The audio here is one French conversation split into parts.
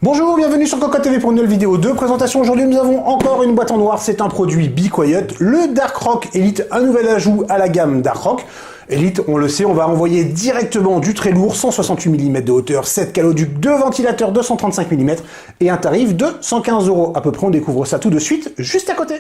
Bonjour, bienvenue sur Cocotte TV pour une nouvelle vidéo de présentation. Aujourd'hui, nous avons encore une boîte en noir. C'est un produit Be Quiet, le Dark Rock Elite, un nouvel ajout à la gamme Dark Rock. Elite, on le sait, on va envoyer directement du très lourd, 168 mm de hauteur, 7 caloducs, 2 ventilateurs 235 mm et un tarif de 115 € à peu près. On découvre ça tout de suite, juste à côté.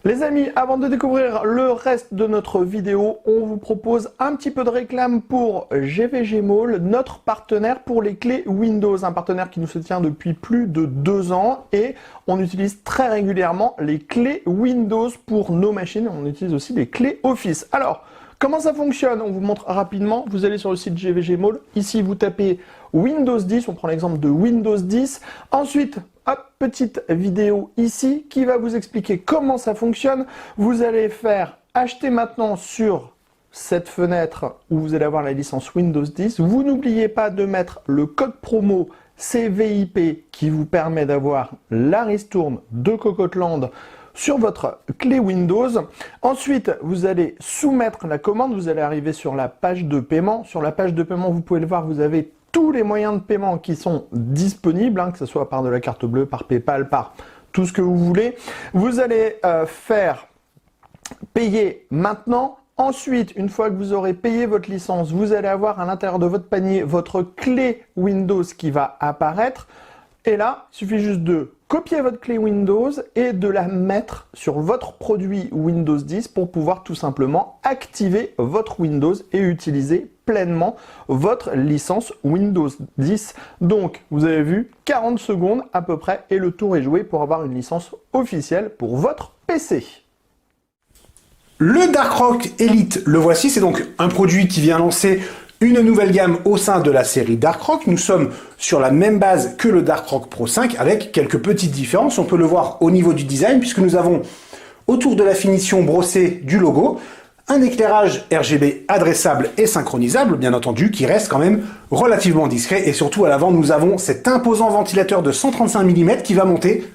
Les amis, avant de découvrir le reste de notre vidéo, on vous propose un petit peu de réclame pour GVG Mall, notre partenaire pour les clés Windows, un partenaire qui nous soutient depuis plus de 2 ans et on utilise très régulièrement les clés Windows pour nos machines, on utilise aussi les clés Office. Alors, comment ça fonctionne? On vous montre rapidement, vous allez sur le site GVG Mall, ici vous tapez Windows 10, on prend l'exemple de Windows 10, ensuite, hop, petite vidéo ici qui va vous expliquer comment ça fonctionne. Vous allez faire acheter maintenant sur cette fenêtre où vous allez avoir la licence Windows 10. Vous n'oubliez pas de mettre le code promo CVIP qui vous permet d'avoir la ristourne de Cocoteland sur votre clé Windows. Ensuite, vous allez soumettre la commande. Vous allez arriver sur la page de paiement. Sur la page de paiement, vous pouvez le voir, vous avez tous les moyens de paiement qui sont disponibles, que ce soit par de la carte bleue, par PayPal, par tout ce que vous voulez. Vous allez faire payer maintenant. Ensuite, une fois que vous aurez payé votre licence, vous allez avoir à l'intérieur de votre panier votre clé Windows qui va apparaître. Et là, il suffit juste de copier votre clé Windows et de la mettre sur votre produit Windows 10 pour pouvoir tout simplement activer votre Windows et utiliser pleinement votre licence Windows 10. Donc, vous avez vu, 40 secondes à peu près et le tour est joué pour avoir une licence officielle pour votre PC. Le Dark Rock Elite, le voici, c'est donc un produit qui vient lancer une nouvelle gamme au sein de la série Dark Rock. Nous sommes sur la même base que le Dark Rock Pro 5 avec quelques petites différences. On peut le voir au niveau du design puisque nous avons autour de la finition brossée du logo un éclairage RGB adressable et synchronisable, bien entendu, qui reste quand même relativement discret. Et surtout à l'avant, nous avons cet imposant ventilateur de 135 mm qui va monter.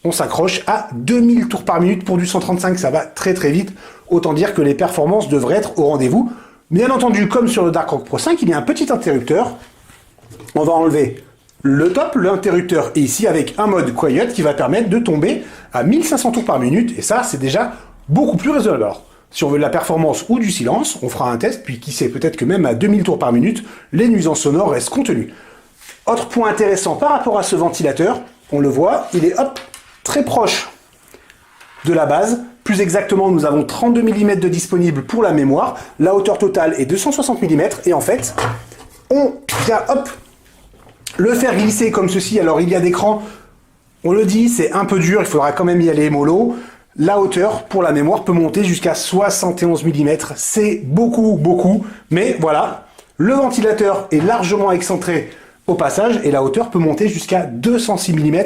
On s'accroche à 2000 tours par minute pour du 135, ça va très très vite. Autant dire que les performances devraient être au rendez-vous. Bien entendu, comme sur le Dark Rock Pro 5, il y a un petit interrupteur. On va enlever le top, l'interrupteur est ici avec un mode Quiet qui va permettre de tomber à 1500 tours par minute. Et ça, c'est déjà beaucoup plus raisonnable. Alors, si on veut de la performance ou du silence, on fera un test, puis qui sait, peut-être que même à 2000 tours par minute, les nuisances sonores restent contenues. Autre point intéressant par rapport à ce ventilateur, on le voit, il est très proche de la base. Plus exactement, nous avons 32 mm de disponible pour la mémoire. La hauteur totale est 260 mm. Et en fait, on vient le faire glisser comme ceci. Alors, il y a des crans, on le dit, c'est un peu dur, il faudra quand même y aller mollo. La hauteur pour la mémoire peut monter jusqu'à 71 mm. C'est beaucoup. Mais voilà, le ventilateur est largement excentré au passage et la hauteur peut monter jusqu'à 206 mm.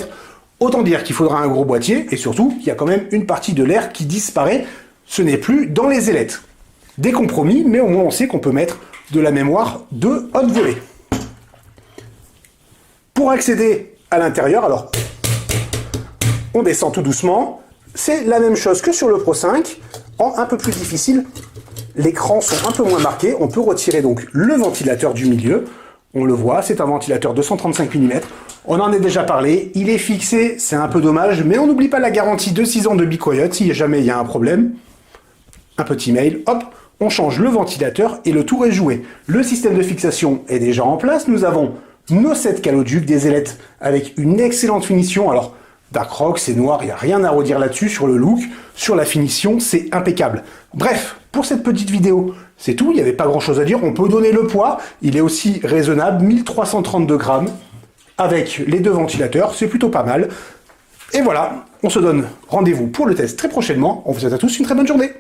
Autant dire qu'il faudra un gros boîtier, et surtout, il y a quand même une partie de l'air qui disparaît. Ce n'est plus dans les ailettes. Des compromis, mais au moins on sait qu'on peut mettre de la mémoire de haute volée. Pour accéder à l'intérieur, alors, on descend tout doucement. C'est la même chose que sur le Pro 5, en un peu plus difficile. Les crans sont un peu moins marqués. On peut retirer donc le ventilateur du milieu. On le voit, c'est un ventilateur de 135 mm. On en a déjà parlé, il est fixé, c'est un peu dommage, mais on n'oublie pas la garantie de 6 ans de Be Quiet, si jamais il y a un problème. Un petit mail, hop, on change le ventilateur et le tour est joué. Le système de fixation est déjà en place, nous avons nos 7 caloducs, des ailettes avec une excellente finition. Alors, Dark Rock, c'est noir, il n'y a rien à redire là-dessus, sur le look, sur la finition, c'est impeccable. Bref, pour cette petite vidéo, c'est tout, il n'y avait pas grand-chose à dire. On peut donner le poids, il est aussi raisonnable, 1332 grammes, avec les 2 ventilateurs, c'est plutôt pas mal. Et voilà, on se donne rendez-vous pour le test très prochainement. On vous souhaite à tous une très bonne journée.